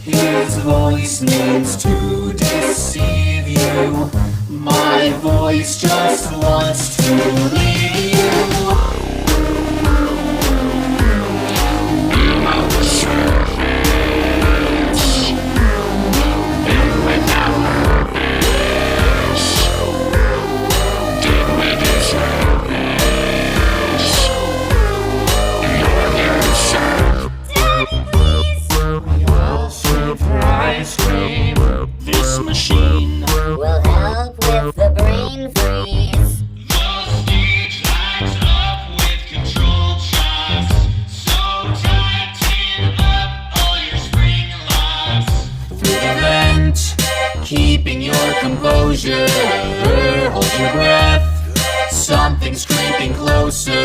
His voice needs to deceive you. My voice just wants to leave you. This machine will help with the brain freeze. The stage lights up with controlled shocks. So tighten up all your spring locks. through the vent, keeping your composure. Hold your breath, something's creeping closer.